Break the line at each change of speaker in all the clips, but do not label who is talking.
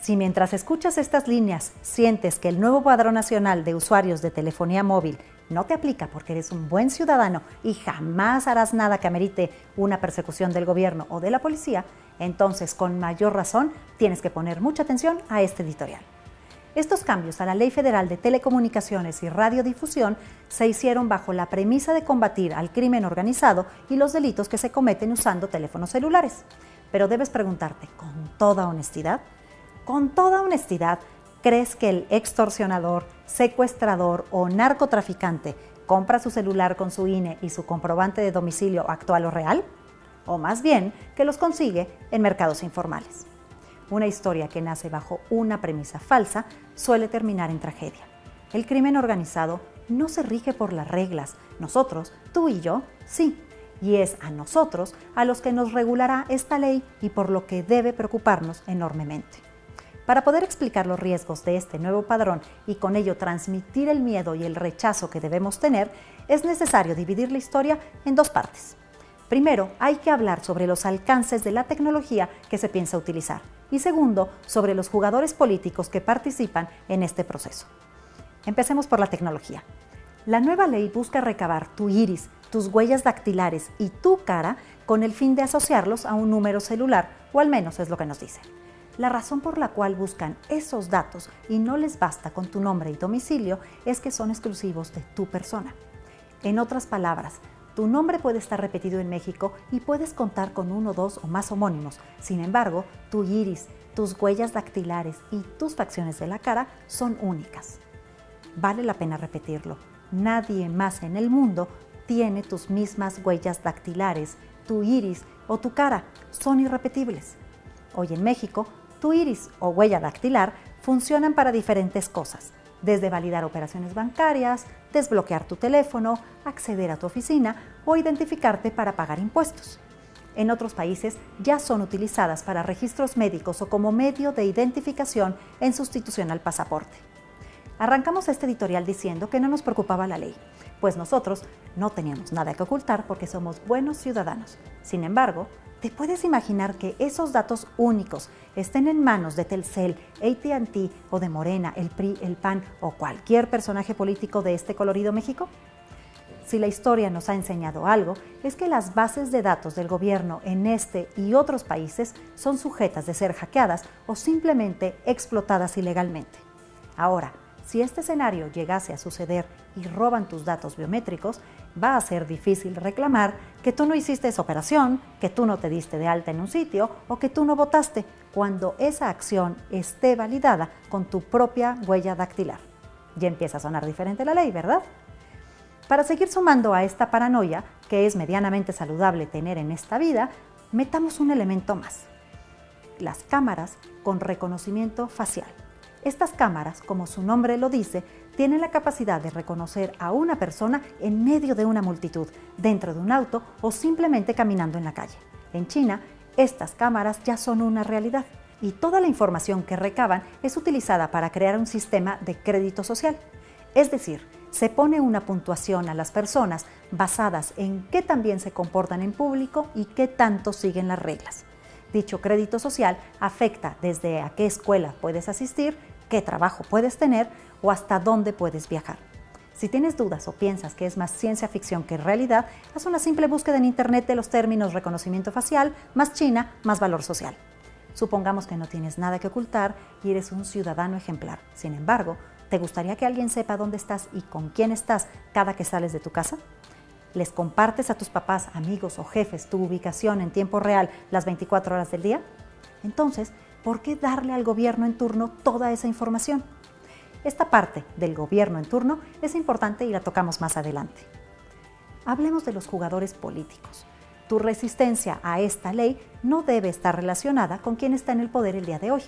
Si mientras escuchas estas líneas sientes que el nuevo Padrón Nacional de Usuarios de Telefonía Móvil no te aplica porque eres un buen ciudadano y jamás harás nada que amerite una persecución del gobierno o de la policía, entonces con mayor razón tienes que poner mucha atención a este editorial. Estos cambios a la Ley Federal de Telecomunicaciones y Radiodifusión se hicieron bajo la premisa de combatir al crimen organizado y los delitos que se cometen usando teléfonos celulares. Pero debes preguntarte, ¿con toda honestidad? ¿Con toda honestidad crees que el extorsionador, secuestrador o narcotraficante compra su celular con su INE y su comprobante de domicilio actual o real? ¿O más bien que los consigue en mercados informales? Una historia que nace bajo una premisa falsa suele terminar en tragedia. El crimen organizado no se rige por las reglas. Nosotros, tú y yo, sí. Y es a nosotros a los que nos regulará esta ley y por lo que debe preocuparnos enormemente. Para poder explicar los riesgos de este nuevo padrón y con ello transmitir el miedo y el rechazo que debemos tener, es necesario dividir la historia en dos partes. Primero, hay que hablar sobre los alcances de la tecnología que se piensa utilizar. Y segundo, sobre los jugadores políticos que participan en este proceso. Empecemos por la tecnología. La nueva ley busca recabar tu iris, tus huellas dactilares y tu cara con el fin de asociarlos a un número celular, o al menos es lo que nos dice. La razón por la cual buscan esos datos y no les basta con tu nombre y domicilio es que son exclusivos de tu persona. En otras palabras, tu nombre puede estar repetido en México y puedes contar con uno, dos o más homónimos. Sin embargo, tu iris, tus huellas dactilares y tus facciones de la cara son únicas. Vale la pena repetirlo. Nadie más en el mundo tiene tus mismas huellas dactilares, tu iris o tu cara. Son irrepetibles. Hoy en México, tu iris o huella dactilar funcionan para diferentes cosas, desde validar operaciones bancarias, desbloquear tu teléfono, acceder a tu oficina o identificarte para pagar impuestos. En otros países ya son utilizadas para registros médicos o como medio de identificación en sustitución al pasaporte. Arrancamos este editorial diciendo que no nos preocupaba la ley, pues nosotros no teníamos nada que ocultar porque somos buenos ciudadanos. Sin embargo, ¿te puedes imaginar que esos datos únicos estén en manos de Telcel, AT&T o de Morena, el PRI, el PAN o cualquier personaje político de este colorido México? Si la historia nos ha enseñado algo, es que las bases de datos del gobierno en este y otros países son sujetas de ser hackeadas o simplemente explotadas ilegalmente. Ahora, si este escenario llegase a suceder y roban tus datos biométricos, va a ser difícil reclamar que tú no hiciste esa operación, que tú no te diste de alta en un sitio o que tú no votaste cuando esa acción esté validada con tu propia huella dactilar. Ya empieza a sonar diferente la ley, ¿verdad? Para seguir sumando a esta paranoia, que es medianamente saludable tener en esta vida, metamos un elemento más: las cámaras con reconocimiento facial. Estas cámaras, como su nombre lo dice, tienen la capacidad de reconocer a una persona en medio de una multitud, dentro de un auto o simplemente caminando en la calle. En China, estas cámaras ya son una realidad y toda la información que recaban es utilizada para crear un sistema de crédito social. Es decir, se pone una puntuación a las personas basadas en qué tan bien se comportan en público y qué tanto siguen las reglas. Dicho crédito social afecta desde a qué escuela puedes asistir, qué trabajo puedes tener o hasta dónde puedes viajar. Si tienes dudas o piensas que es más ciencia ficción que realidad, haz una simple búsqueda en internet de los términos reconocimiento facial, más China, más valor social. Supongamos que no tienes nada que ocultar y eres un ciudadano ejemplar. Sin embargo, ¿te gustaría que alguien sepa dónde estás y con quién estás cada que sales de tu casa? ¿Les compartes a tus papás, amigos o jefes tu ubicación en tiempo real las 24 horas del día? Entonces, ¿por qué darle al gobierno en turno toda esa información? Esta parte del gobierno en turno es importante y la tocamos más adelante. Hablemos de los jugadores políticos. Tu resistencia a esta ley no debe estar relacionada con quién está en el poder el día de hoy.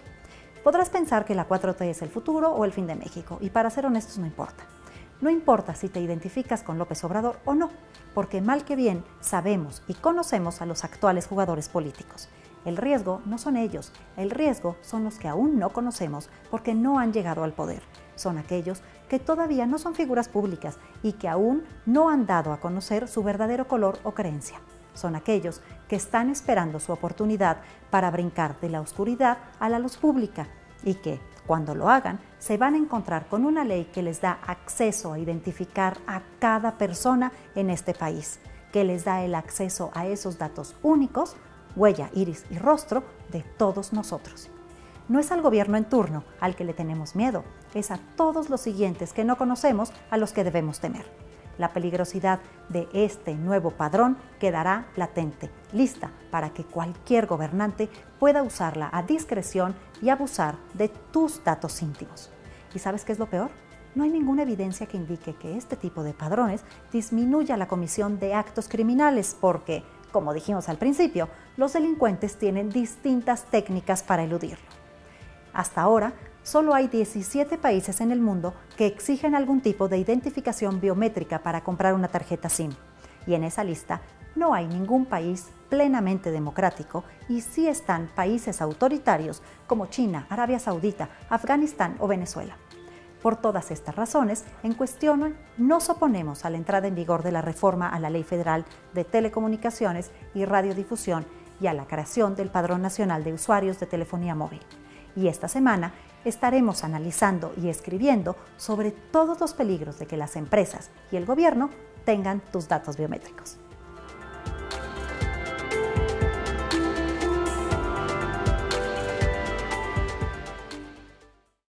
Podrás pensar que la 4T es el futuro o el fin de México, y para ser honestos no importa. No importa si te identificas con López Obrador o no, porque mal que bien sabemos y conocemos a los actuales jugadores políticos. El riesgo no son ellos, el riesgo son los que aún no conocemos porque no han llegado al poder. Son aquellos que todavía no son figuras públicas y que aún no han dado a conocer su verdadero color o creencia. Son aquellos que están esperando su oportunidad para brincar de la oscuridad a la luz pública y que, cuando lo hagan, se van a encontrar con una ley que les da acceso a identificar a cada persona en este país, que les da el acceso a esos datos únicos, huella, iris y rostro de todos nosotros. No es al gobierno en turno al que le tenemos miedo, es a todos los siguientes que no conocemos a los que debemos temer. La peligrosidad de este nuevo padrón quedará latente, lista para que cualquier gobernante pueda usarla a discreción y abusar de tus datos íntimos. ¿Y sabes qué es lo peor? No hay ninguna evidencia que indique que este tipo de padrones disminuya la comisión de actos criminales porque, como dijimos al principio, los delincuentes tienen distintas técnicas para eludirlo. Hasta ahora, solo hay 17 países en el mundo que exigen algún tipo de identificación biométrica para comprar una tarjeta SIM. Y en esa lista no hay ningún país plenamente democrático y sí están países autoritarios como China, Arabia Saudita, Afganistán o Venezuela. Por todas estas razones, en cuestión nos oponemos a la entrada en vigor de la reforma a la Ley Federal de Telecomunicaciones y Radiodifusión y a la creación del Padrón Nacional de Usuarios de Telefonía Móvil. Y esta semana estaremos analizando y escribiendo sobre todos los peligros de que las empresas y el gobierno tengan tus datos biométricos.